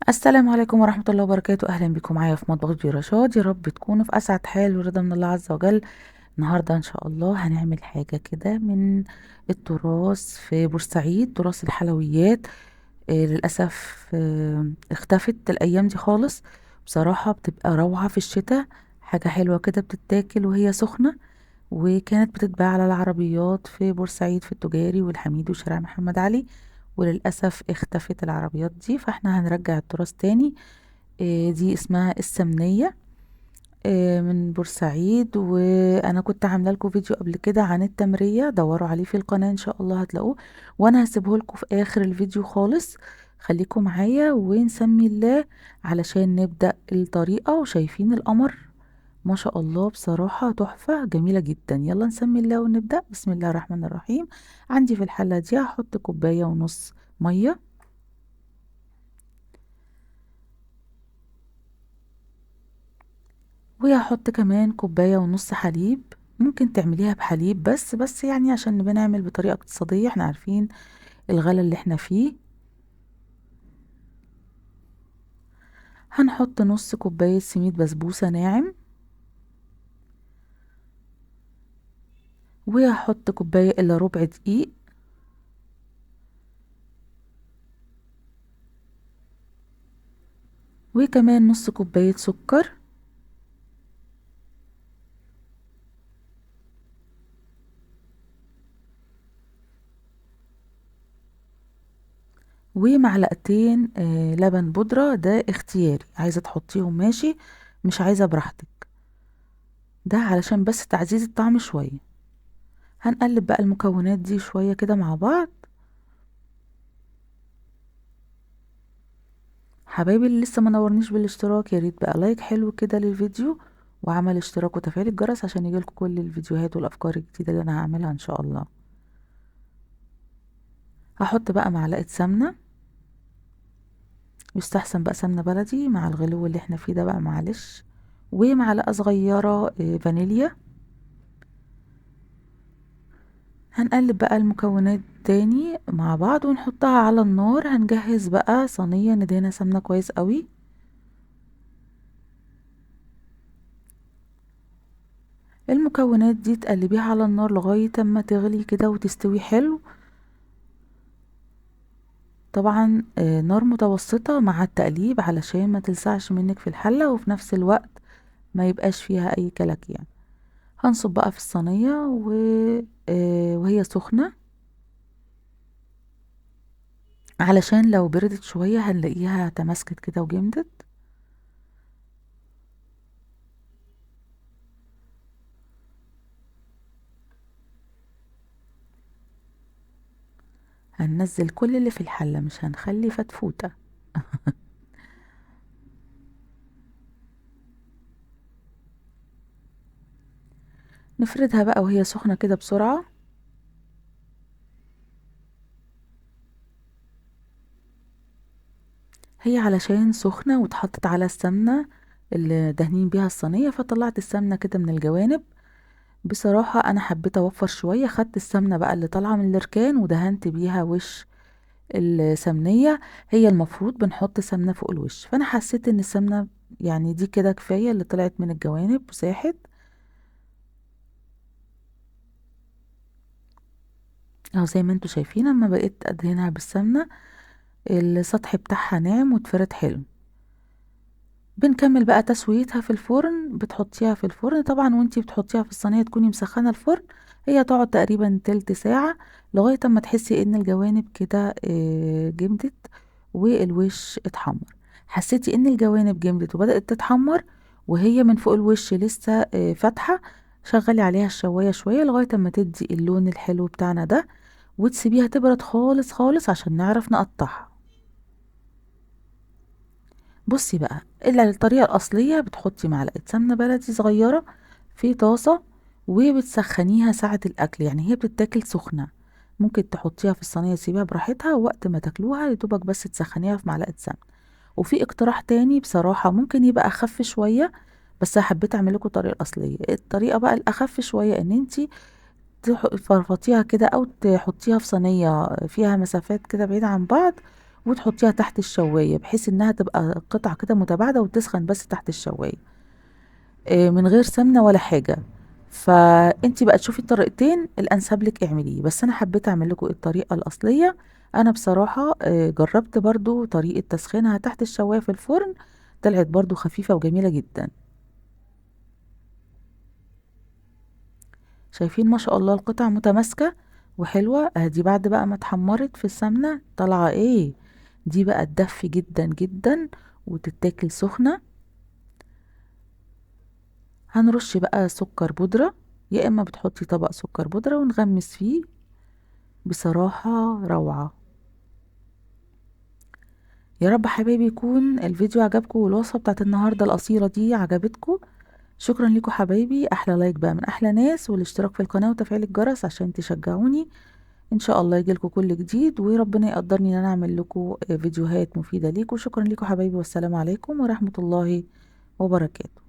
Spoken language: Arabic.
السلام عليكم ورحمة الله وبركاته. أهلا بكم معايا في مطبخ جي رشاد. يا رب تكونوا في أسعد حال ورضا من الله عز وجل. النهاردة إن شاء الله هنعمل حاجة كده من التراث في بورسعيد، تراث الحلويات. للأسف اختفت الأيام دي خالص. بصراحة بتبقى روعة في الشتاء، حاجة حلوة كده بتتاكل وهي سخنة، وكانت بتتباع على العربيات في بورسعيد في التجاري والحميد وشارع محمد علي. وللأسف اختفت العربيات دي، فاحنا هنرجع التراث تاني. دي اسمها السمنية، من بورسعيد. وانا كنت عامله لكم فيديو قبل كده عن التمرية، دوروا عليه في القناة ان شاء الله هتلاقوه، وانا هسيبه لكم في اخر الفيديو خالص. خليكم معايا ونسمي الله علشان نبدأ الطريقة. وشايفين القمر؟ ما شاء الله، بصراحة تحفة جميلة جدا. يلا نسمي الله ونبدأ. بسم الله الرحمن الرحيم. عندي في الحلة دي هحط كوباية ونص مية، وهحط كمان كوباية ونص حليب. ممكن تعمليها بحليب بس يعني عشان بنعمل بطريقة اقتصادية، احنا عارفين الغلا اللي احنا فيه. هنحط نص كوباية سميد بسبوسة ناعم، وهحط كوباية الا ربع دقيق، وكمان نص كوباية سكر، ومعلقتين لبن بودرة. ده اختياري، عايزة تحطيهم ماشي، مش عايزة براحتك. ده علشان بس تعزيز الطعم شوية. هنقلب بقى المكونات دي شوية كده مع بعض. حبايبي اللي لسه ما نورنيش بالاشتراك، يا ريت بقى لايك حلو كده للفيديو، وعمل اشتراك وتفعيل الجرس عشان يجيلكوا كل الفيديوهات والافكار الجديدة اللي انا هعملها ان شاء الله. هحط بقى معلقة سمنة، يستحسن بقى سمنة بلدي مع الغلو اللي احنا فيه ده بقى، معلش. ومعلقة صغيرة فانيليا. هنقلب بقى المكونات تاني مع بعض ونحطها على النار. هنجهز بقى صينية ندهنها سمنة كويس قوي. المكونات دي تقلبيها على النار لغاية اما تغلي كده وتستوي حلو. طبعا نار متوسطة مع التقليب علشان ما تلسعش منك في الحلة، وفي نفس الوقت ما يبقاش فيها اي كلاكيع يعني. هنصب بقى في الصينية وهي سخنة، علشان لو بردت شوية هنلاقيها تماسكت كده وجمدت. هننزل كل اللي في الحلة، مش هنخلي فتفوتة. نفردها بقى وهي سخنة كده بسرعة. هي علشان سخنة واتحطت على السمنة اللي دهنين بيها الصينية، فطلعت السمنة كده من الجوانب. بصراحة انا حبيت اوفر شوية، خدت السمنة بقى اللي طالعة من الركان ودهنت بيها وش السمنية. هي المفروض بنحط سمنة فوق الوش، فانا حسيت ان السمنة يعني دي كده كفاية اللي طلعت من الجوانب وساحت. اهو زي ما انتوا شايفين، اما بقيت ادهنها بالسمنة السطح بتاعها ناعم واتفرد حلو. بنكمل بقى تسويتها في الفرن. بتحطيها في الفرن طبعا، وانتي بتحطيها في الصينية تكوني مسخنة الفرن. هي تقعد تقريبا تلت ساعة لغاية اما تحسي ان الجوانب كده جمدت والوش اتحمر. حسيتي ان الجوانب جمدت وبدأت تتحمر وهي من فوق الوش لسه فاتحة، شغلي عليها الشواية شوية لغاية اما تدي اللون الحلو بتاعنا ده، وتسيبيها تبرد خالص خالص عشان نعرف نقطعها. بصي بقى، الطريقة الأصلية بتحطي معلقة سمنة بلدي صغيرة في طاسة، وبتسخنيها ساعة الأكل، يعني هي بتتاكل سخنة. ممكن تحطيها في الصينية تسيبيها براحتها، ووقت ما تاكلوها يدوبك بس تسخنيها في معلقة سمنة. وفي اقتراح تاني بصراحة ممكن يبقى أخف شوية، بس أنا حبيت أعمل لكم الطريقة الأصلية. الطريقة بقى الأخف شوية إن انتي تفرفطيها كده، أو تحطيها في صينية فيها مسافات كده بعيدة عن بعض، وتحطيها تحت الشواية بحيث انها تبقى قطعة كده متباعدة وتسخن بس تحت الشواية، من غير سمنة ولا حاجة. فانتي بقى تشوفي الطريقتين الانسب لك اعمليه، بس انا حبيت اعمل لكم الطريقة الاصلية. انا بصراحة جربت برضو طريقة تسخينها تحت الشواية في الفرن، طلعت برضو خفيفة وجميلة جدا. شايفين ما شاء الله القطع متماسكة وحلوة. دي بعد بقى ما اتحمرت في السمنة طالعة ايه، دي بقى تدفي جدا جدا وتتاكل سخنة. هنرش بقى سكر بودرة، يا اما بتحطي طبق سكر بودرة ونغمس فيه، بصراحة روعة. يا رب حبايبي يكون الفيديو عجبكم والوصفة بتاعت النهاردة القصيرة دي عجبتكم. شكرا لكم حبايبي، احلى لايك بقى من احلى ناس، والاشتراك في القناة وتفعيل الجرس عشان تشجعوني ان شاء الله يجيلكوا كل جديد، وربنا يقدرني ان انا اعمل لكم فيديوهات مفيدة ليكم. شكرا لكم حبايبي، والسلام عليكم ورحمة الله وبركاته.